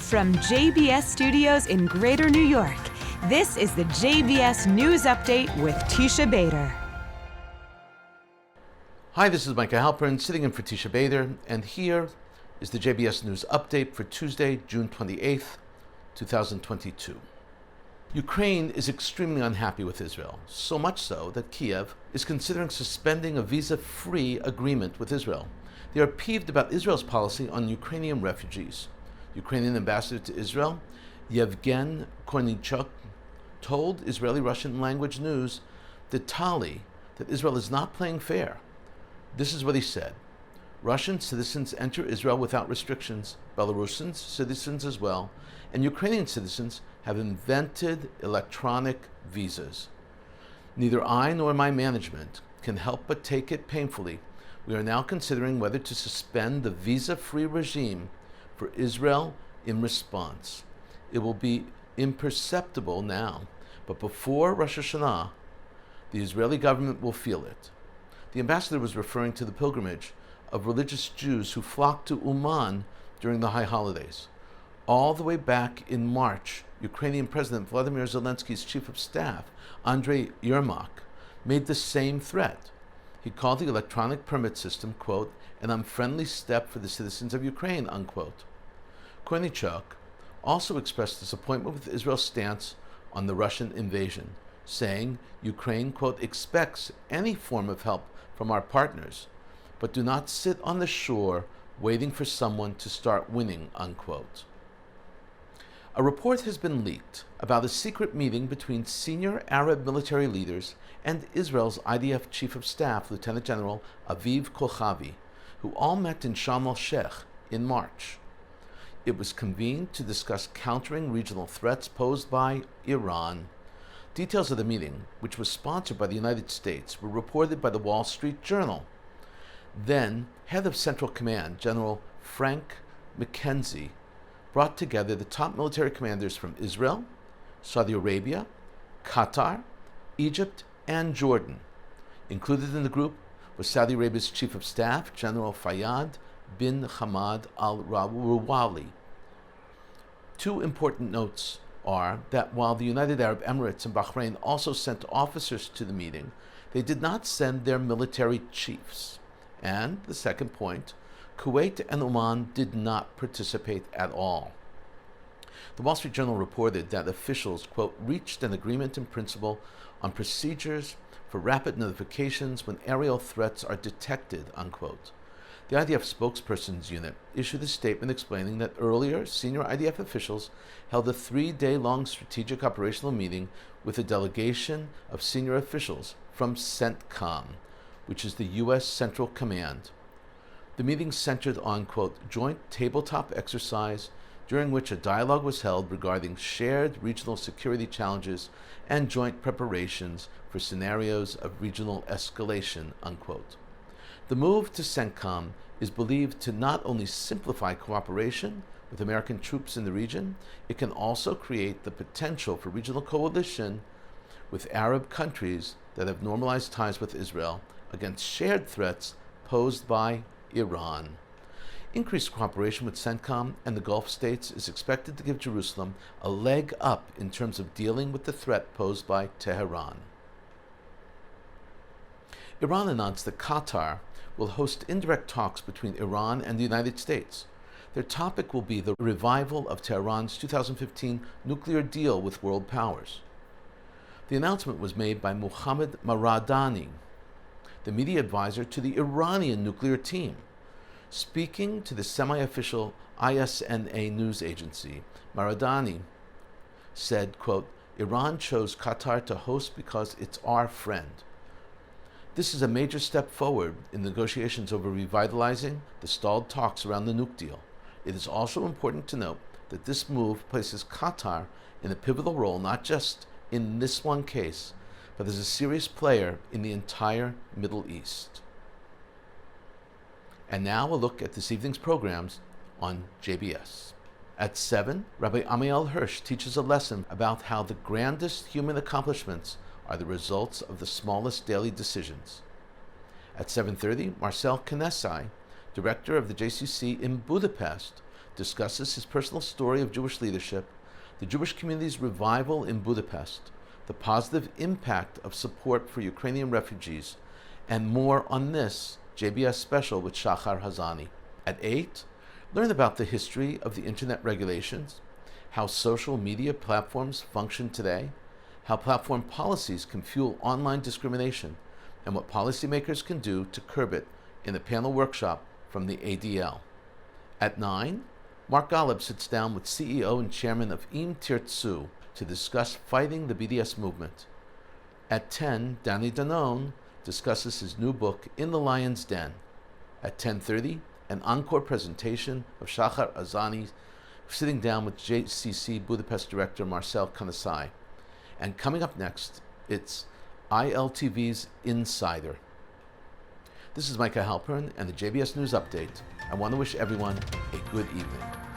From JBS Studios in Greater New York, this is the JBS News Update with Tisha Bader. Hi, this is Micah Halpern sitting in for Tisha Bader, and here is the JBS News Update for Tuesday, June 28th, 2022. Ukraine is extremely unhappy with Israel, so much so that Kiev is considering suspending a visa-free agreement with Israel. They are peeved about Israel's policy on Ukrainian refugees. Ukrainian ambassador to Israel, Yevgen Kornichuk, told Israeli Russian language news, Ditali, that Israel is not playing fair. This is what he said. Russian citizens enter Israel without restrictions, Belarusian citizens as well, and Ukrainian citizens have invented electronic visas. Neither I nor my management can help but take it painfully. We are now considering whether to suspend the visa-free regime for Israel in response. It will be imperceptible now, but before Rosh Hashanah, the Israeli government will feel it. The ambassador was referring to the pilgrimage of religious Jews who flocked to Uman during the high holidays. All the way back in March, Ukrainian President Vladimir Zelensky's chief of staff, Andrei Yermak, made the same threat. He called the electronic permit system, quote, an unfriendly step for the citizens of Ukraine, unquote. Kornichuk also expressed disappointment with Israel's stance on the Russian invasion, saying Ukraine, quote, expects any form of help from our partners, but do not sit on the shore waiting for someone to start winning, unquote. A report has been leaked about a secret meeting between senior Arab military leaders and Israel's IDF Chief of Staff, Lieutenant General Aviv Kochavi, who all met in Sharm el-Sheikh in March. It was convened to discuss countering regional threats posed by Iran. Details of the meeting, which was sponsored by the United States, were reported by the Wall Street Journal. Then, head of Central Command, General Frank McKenzie, brought together the top military commanders from Israel, Saudi Arabia, Qatar, Egypt, and Jordan. Included in the group was Saudi Arabia's Chief of Staff, General Fayyad bin Hamad al-Ruwali. Two important notes are that while the United Arab Emirates and Bahrain also sent officers to the meeting, they did not send their military chiefs. And the second point, Kuwait and Oman did not participate at all. The Wall Street Journal reported that officials, quote, reached an agreement in principle on procedures for rapid notifications when aerial threats are detected, unquote. The IDF spokesperson's unit issued a statement explaining that earlier senior IDF officials held a 3-day-long strategic operational meeting with a delegation of senior officials from CENTCOM, which is the U.S. Central Command. The meeting centered on, quote, joint tabletop exercise during which a dialogue was held regarding shared regional security challenges and joint preparations for scenarios of regional escalation, unquote. The move to CENTCOM is believed to not only simplify cooperation with American troops in the region, it can also create the potential for regional coalition with Arab countries that have normalized ties with Israel against shared threats posed by Iran. Increased cooperation with CENTCOM and the Gulf states is expected to give Jerusalem a leg up in terms of dealing with the threat posed by Tehran. Iran announced that Qatar will host indirect talks between Iran and the United States. Their topic will be the revival of Tehran's 2015 nuclear deal with world powers. The announcement was made by Mohammad Maradani, the media advisor to the Iranian nuclear team. Speaking to the semi-official ISNA news agency, Maradani said, quote, Iran chose Qatar to host because it's our friend. This is a major step forward in negotiations over revitalizing the stalled talks around the nuke deal. It is also important to note that this move places Qatar in a pivotal role, not just in this one case, but as a serious player in the entire Middle East. And now a look at this evening's programs on JBS. At 7, Rabbi Ammiel Hirsch teaches a lesson about how the grandest human accomplishments are the results of the smallest daily decisions. At 7:30, Marcell Kenesei, director of the JCC In Budapest, discusses his personal story of Jewish leadership, the Jewish community's revival in Budapest, the positive impact of support for Ukrainian refugees, and more on this JBS special with Shahar Azani. At 8, learn about the history of the internet regulations, how social media platforms function today, how platform policies can fuel online discrimination, and what policymakers can do to curb it in a panel workshop from the ADL. At 9, Mark Golub sits down with CEO and chairman of Im Tirtzu to discuss fighting the BDS movement. At 10, Danny Danon discusses his new book, In the Lion's Den. At 10:30, an encore presentation of Shahar Azani sitting down with JCC Budapest director Marcell Kenesei. And coming up next, it's ILTV's Insider. This is Micah Halpern and the JBS News Update. I want to wish everyone a good evening.